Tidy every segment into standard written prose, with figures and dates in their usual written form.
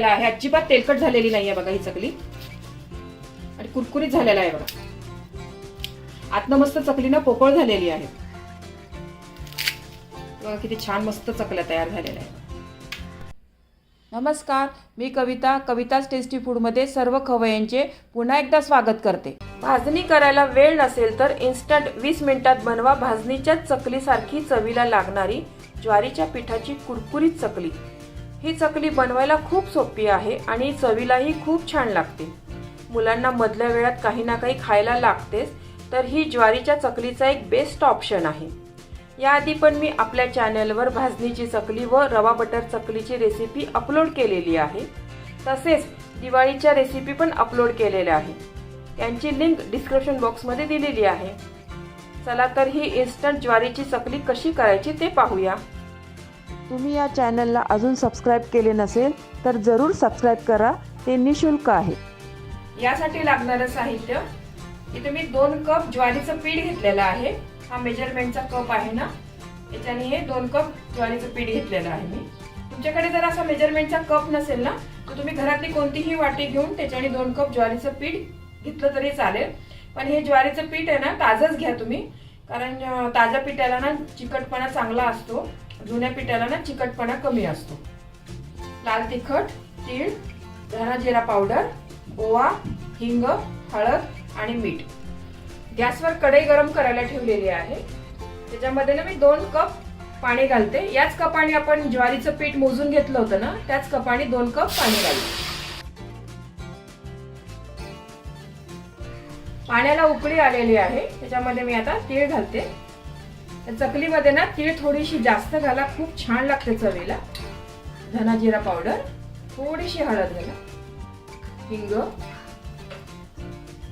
झालेला आहे, अजिबात तेलकट झालेली नाहीये बघा ही चकली आणि कुरकुरीत झालेला आहे बघा। आतनं मस्त चकली ना पोकळ झालेली आहे बघा, किती छान मस्त चकल्या तयार झालेल्या आहे। नमस्कार, मी कविता, कविताच टेस्टी फूडमध्ये सर्व खवय्यांचे पुन्हा एकदा स्वागत करते। भाजणी करायला वेळ नसेल तर इन्स्टंट 20 मिनिटात बनवा भाजणीच्या चकलीसारखी चवीला लागणारी ज्वारीच्या पिठाची कुरकुरीत चकली। ही चकली बनवायला खूप सोपी आहे आणि चवीलाही खूप छान लागते। मुलांना मधल्या वेळात काही ना काही खायला लागतेच, तर ही ज्वारीच्या चकलीचा एक बेस्ट ऑप्शन आहे। याआधी पण मी आपल्या चॅनलवर भाजणीची चकली व रवा बटर चकलीची रेसिपी अपलोड केलेली आहे। तसेच दिवाळीच्या रेसिपी पण अपलोड केलेल्या आहे, त्यांची लिंक डिस्क्रिप्शन बॉक्समध्ये दिलेली आहे। चला तर ही इन्स्टंट ज्वारीची चकली कशी करायची ते पाहूया। तुम्ही या चॅनलला अजून सबस्क्राईब केले नसेल तर जरूर सबस्क्राईब करा, ते निशुल्क आहे। यासाठी लागणारं साहित्य, इथे मी 2 कप ज्वारीचं पीठ घेतलेलं आहे। हा मेजरमेंटचा कप आहे ना, याच्याने हे 2 कप ज्वारीचं पीठ घेतलेलं आहे मी। तुमच्याकडे जर असा मेजरमेंटचा कप नसेल ना, तर तुम्ही घरातली कोणतीही वाटी घेऊन त्याच्याने 2 कप ज्वारीचं पीठ घेतलं तरी चालेल। पण हे ज्वारीचं पीठ आहे ना, ताजंच घ्या तुम्ही, कारण ताज्या पिठाला ना चिकटपणा चांगला असतो, जुन्या पिठाला ना चिकटपणा कमी असतो। लाल तिखट, तीळ, धना जिरा पावडर, ओवा, हिंग, हळद आणि मीठ। गॅसवर कढई गरम करायला ठेवलेली आहे, त्याच्यामध्ये ना मी 2 कप पाणी घालते। याच कपाने आपण ज्वारीचं पीठ मोजून घेतलं होतं ना, त्याच कपाने 2 कप पाणी घालते। पाण्याला उकळी आलेली आहे, त्याच्यामध्ये मी आता तीळ घालते। चकलीमध्ये ना तीळ थोडीशी जास्त घाला, खूप छान लागते चवीला। धना जिरा पावडर, थोडीशी हळद घाला, हिंग,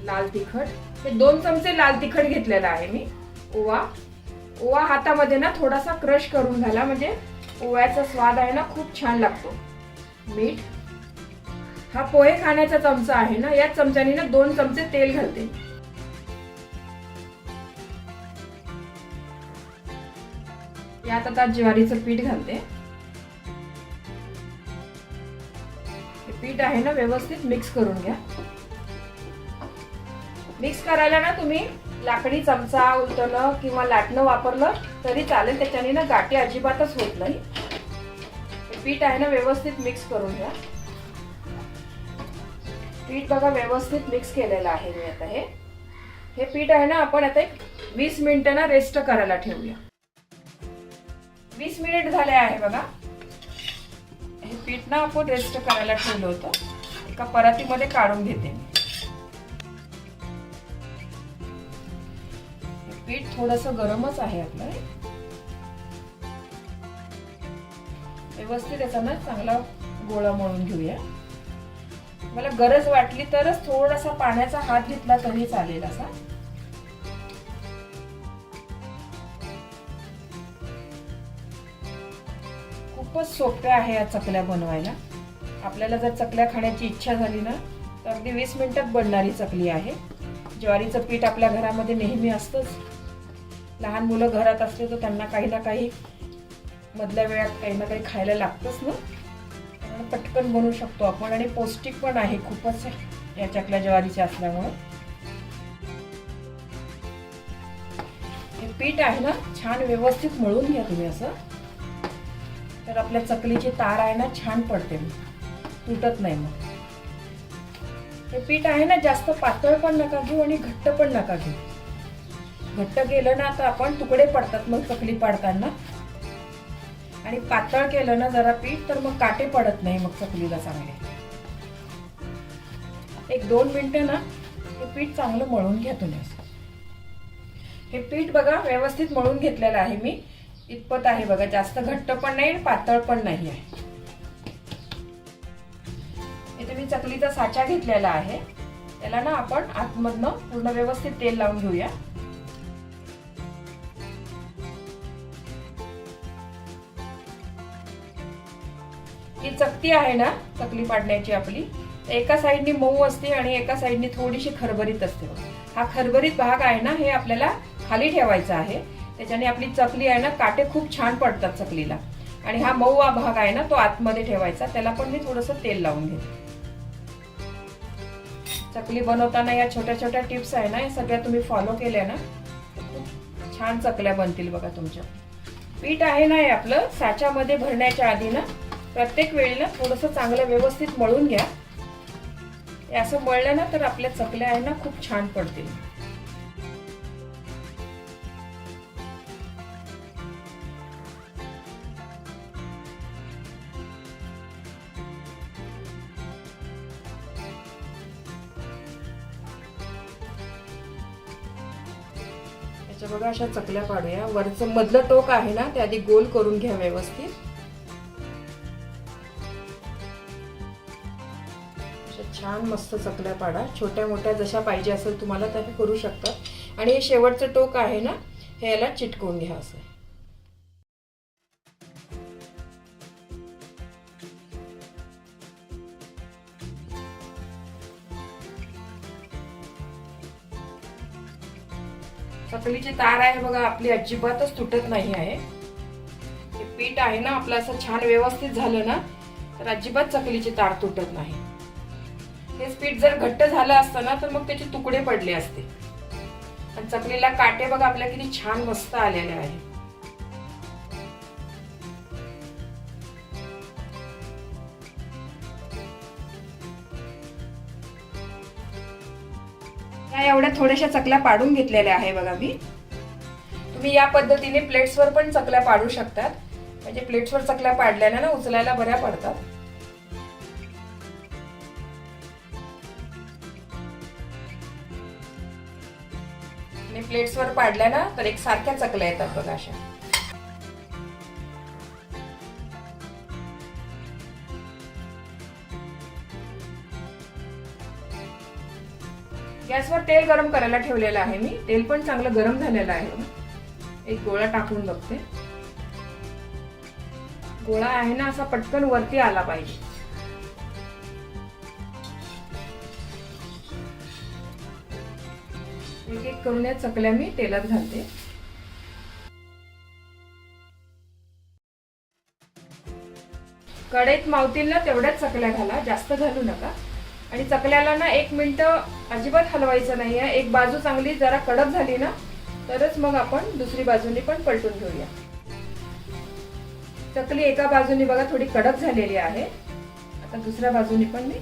लाल तिखट, हे 2 चमचे लाल तिखट घेतलेला आहे मी। ओवा हातामध्ये ना थोडासा क्रश करून घाला, म्हणजे ओव्याचा स्वाद आहे ना खूप छान लागतो। मीठ, हा पोहे खाण्याचा चमचा आहे ना, या चमच्याने ना 2 चमचे तेल घालते। यात आता ज्वारीचं पीठ घालते। हे पीठ आहे ना व्यवस्थित मिक्स करून घ्या। मिक्स करायला ना तुम्ही लाकडी चमचा, उलटणं किंवा लाटणं वापरलं तरी चालेल, त्याच्याने ना गाठी अजिबातच होत नाही। हे पीठ आहे ना व्यवस्थित मिक्स करून घ्या। पीठ बघा व्यवस्थित मिक्स केलेलं आहे मी आता। हे पीठ आहे ना आपण आता 20 मिनिटं ना रेस्ट करायला ठेवूया। 20 मिनिट झाले आहे बघा। हे पीठ ना आपण रेस्ट करायला ठेवलं होतं, एका परातीमध्ये काढून घेते मी। पीठ थोडंसं गरमच आहे आपलं, व्यवस्थित याचा ना चांगला गोळा मळून घेऊया। मला गरज वाटली तरच थोडासा पाण्याचा हात घेतला तरी चालेल असा। खूपच सोप्या आहे या चकल्या बनवायला। आपल्याला जर चकल्या खाण्याची इच्छा झाली ना, तर अगदी 20 मिनिटात बनणारी चकली आहे। ज्वारीचं पीठ आपल्या घरामध्ये नेहमी असतंच, लहान मुलं घरात असले तर त्यांना काही ना काही मधल्या वेळात काही ना काही खायला लागतंच ना, पटकन बनवू शकतो आपण आणि पौष्टिक पण आहे खूपच या चकल्या ज्वारीच्या असल्यामुळे। हे पीठ आहे ना छान व्यवस्थित मळून घ्या तुम्ही असं, तर आपल्या चकलीची तार आहे ना छान पडते, तुटत नाही। मग हे पीठ आहे ना जास्त पातळ पण नका घेऊ आणि घट्ट पण नका घेऊ। घट्ट केलं ना तर आपण तुकडे पडतात मग चकली पाडताना, आणि पातळ केलं ना जरा पीठ तर मग काटे पडत नाही मग चकलीला चांगले। 1-2 मिनिटं ना हे पीठ चांगलं मळून घ्या तुम्ही। हे पीठ बघा व्यवस्थित मळून घेतलेलं आहे मी, इतपत आहे बघा, जास्त घट्ट पण नाही पातळ पण नाही आहे। इथे मी चकलीचा साचा घेतलेला आहे, त्याला ना आपण आतमधनं पूर्ण व्यवस्थित तेल लावून घेऊया। ही चकती आहे ना चकली पाडण्याची आपली, एका साइडनी मऊ असते आणि एका साइडनी थोडीशी खरबरीत असते। हा खरबरीत भाग आहे ना हे आपल्याला खाली ठेवायचा आहे, त्याच्याने आपली चकली आहे ना काटे खूप छान पडतात चकलीला। आणि हा मऊ भाग आहे ना तो आतमध्ये ठेवायचा. त्याला पण मी थोडंसं तेल लावून घेते. चकली बनवताना या छोट्या छोट्या टिप्स आहे ना, या सगळ्या तुम्ही फॉलो केल्या ना, खूप छान चकल्या बनतील बघा तुमच्या. पीठ आहे ना हे आपलं साच्यामध्ये भरण्याच्या आधी ना प्रत्येक वेळी ना थोडंसं चांगलं व्यवस्थित मळून घ्या. हे असं मळलं ना तर आपल्या चकल्या आहे ना खूप छान पडतील. बघा अशा चकल्या पाडूया. वरचं मधलं टोक आहे ना ते आधी गोल करून घ्या व्यवस्थित. अशा छान मस्त चकल्या पाडा. छोट्या मोठ्या जशा पाहिजे असेल तुम्हाला त्या करू शकता. आणि हे शेवटचं टोक आहे ना हे याला चिटकवून घ्या असं. चकलीची तार आहे बघा आपली अजिबातच तुटत नाही आहे. हे पीठ आहे ना आपलं असं छान व्यवस्थित झालं ना तर अजिबात चकलीची तार तुटत नाही. हे पीठ जर घट्ट झालं असतं ना तर मग त्याचे तुकडे पडले असते. आणि चकलीला काटे बघा आपल्या किती छान मस्त आलेले आहे. एवढ्या थोड्याशा चकल्या पाडून घेतलेल्या आहे बघा मी. तुम्ही या पद्धतीने प्लेट्सवर पण चकल्या पाडू शकतात. म्हणजे प्लेट्सवर चकल्या पाडल्याने ना उचलायला बऱ्या पडतात. आणि प्लेट्सवर पाडल्या ना तर एक सारख्या चकल्या येतात बघा अशा. गॅसवर तेल गरम करायला ठेवलेलं आहे मी. तेल पण चांगलं गरम झालेलं आहे. एक गोळा टाकून बघते. गोळा आहे ना असा पटकन वरती आला पाहिजे. एक एक करून या चकल्या मी तेलात घालते. कढईत मावतील ना तेवढ्याच चकल्या घाला, जास्त घालू नका. आणि चकल्याला ना 1 मिनिट अजिबात हलवायचं नाहीये. एक बाजू चांगली जरा कडक झाली ना तरच मग आपण दुसरी बाजूनी पण पलटून घेऊया. चकली एका बाजूनी बघा थोडी कडक झालेली आहे. आता दुसऱ्या बाजूनी पण मी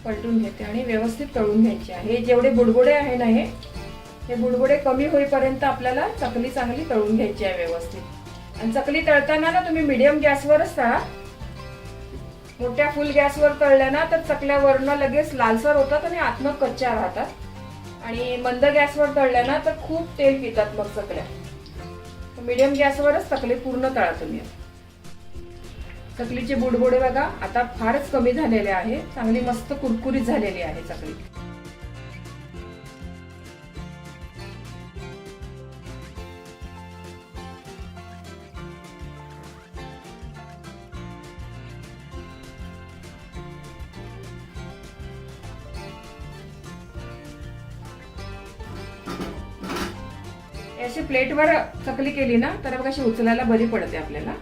पलटून घेते आणि व्यवस्थित तळून घ्यायची आहे. हे जेवढे बुडबुडे आहे ना हे बुडबुडे कमी होईपर्यंत आपल्याला चकली चांगली तळून घ्यायची आहे व्यवस्थित. आणि चकली तळताना ना तुम्ही मीडियम गॅसवरच तळा. मोठ्या फुल गॅसवर तळल्या ना तर चकल्या वरनं लगेच लालसर होतात आणि आतनं कच्च्या राहतात. आणि मंद गॅसवर तळल्या ना तर खूप तेल पितात मग चकल्या. मीडियम गॅसवरच चकली पूर्ण तळा तुम्ही. चकलीचे बुडबुडे बघा आता फारच कमी झालेले आहे. चांगली मस्त कुरकुरीत झालेली आहे चकली. अशी प्लेटवर चकली केली ना तर बघा अशी उचलायला बरी पडते आपल्याला.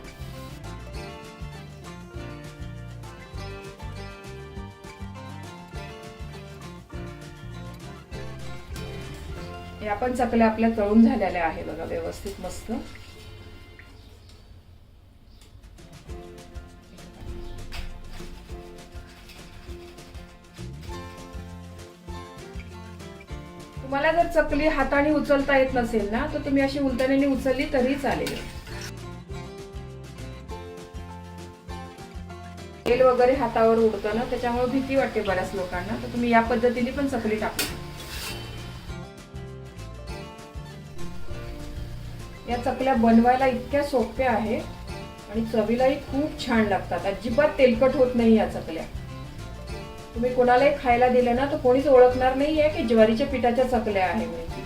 या पण चकल्या आपल्या तळून झालेल्या आहे बघा व्यवस्थित मस्त. तुम्हाला जर चकली हाताने उचलता येत नसेल ना तर तुम्ही अशी उलटणीने उचलली तरी चालेल. तेल वगैरे हातावर उडतं ना त्याच्यामुळे भीती वाटते बऱ्याच लोकांना. तर तुम्ही या पद्धतीने पण चकली टाकू. या चकल्या बनवायला इतक्या सोप्या आहे आणि चवीलाही खूप छान लागतात. अजिबात तेलकट होत नाही या चकल्या. तुम्ही कोणालाही खायला दिलं ना तर कोणीच ओळखणार नाहीये की ज्वारीच्या पिठाच्या चकल्या आहे म्हणून.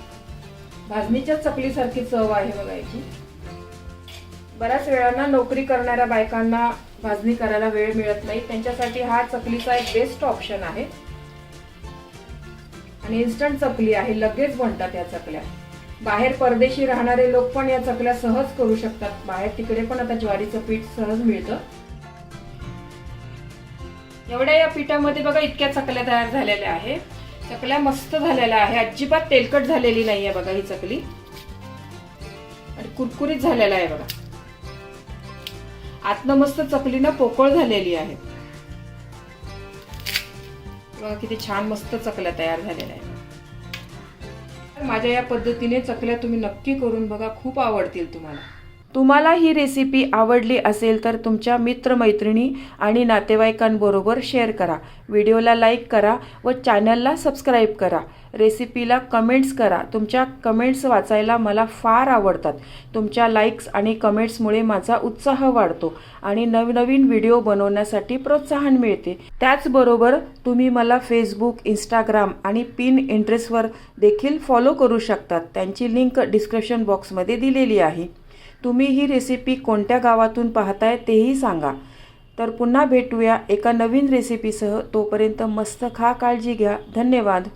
भाजणीच्या चकलीसारखी चव आहे बघा याची. बऱ्याच वेळांना नोकरी करणाऱ्या बायकांना भाजणी करायला वेळ मिळत नाही. त्यांच्यासाठी हा चकलीचा एक बेस्ट ऑप्शन आहे. आणि इन्स्टंट चकली आहे, लगेच बनतात या चकल्या. बाहेर परदेशी राहणारे लोक पण या चकल्या सहज करू शकतात. बाहेर तिकडे पण आता ज्वारीचं पीठ सहज मिळतं. एवढ्या या पिठामध्ये बघा इतक्या चकल्या तयार झालेल्या आहे. चकल्या मस्त झालेल्या आहे, अजिबात तेलकट झालेली नाहीये बघा ही चकली, आणि कुरकुरीत झालेला आहे बघा. आतनं मस्त चकलीनं पोकळ झालेली आहे बघा, किती छान मस्त चकल्या तयार झालेल्या आहेत. माझ्या या पद्धतीने चकल्या तुम्ही नक्की करून बघा, खूप आवडतील तुम्हाला. तुम्हाला ही रेसिपी आवडली असेल तर तुमच्या मित्रमैत्रिणी आणि नातेवाईकांबरोबर शेअर करा. व्हिडिओला लाईक करा व चॅनलला सबस्क्राईब करा. रेसिपीला कमेंट्स करा. तुमच्या कमेंट्स वाचायला मला फार आवडतात. तुमच्या लाईक्स आणि कमेंट्समुळे माझा उत्साह वाढतो आणि नवनवीन व्हिडिओ बनवण्यासाठी प्रोत्साहन मिळते. त्याचबरोबर तुम्ही मला फेसबुक, इंस्टाग्राम आणि पिनइंटरेस्टवर देखील फॉलो करू शकतात. त्यांची लिंक डिस्क्रिप्शन बॉक्समध्ये दिलेली आहे. तुम्ही ही रेसिपी कोणत्या गावातून पाहताय तेही सांगा. तर पुन्हा भेटूया एका नवीन रेसिपीसह. तोपर्यंत मस्त खा, काळजी घ्या. धन्यवाद.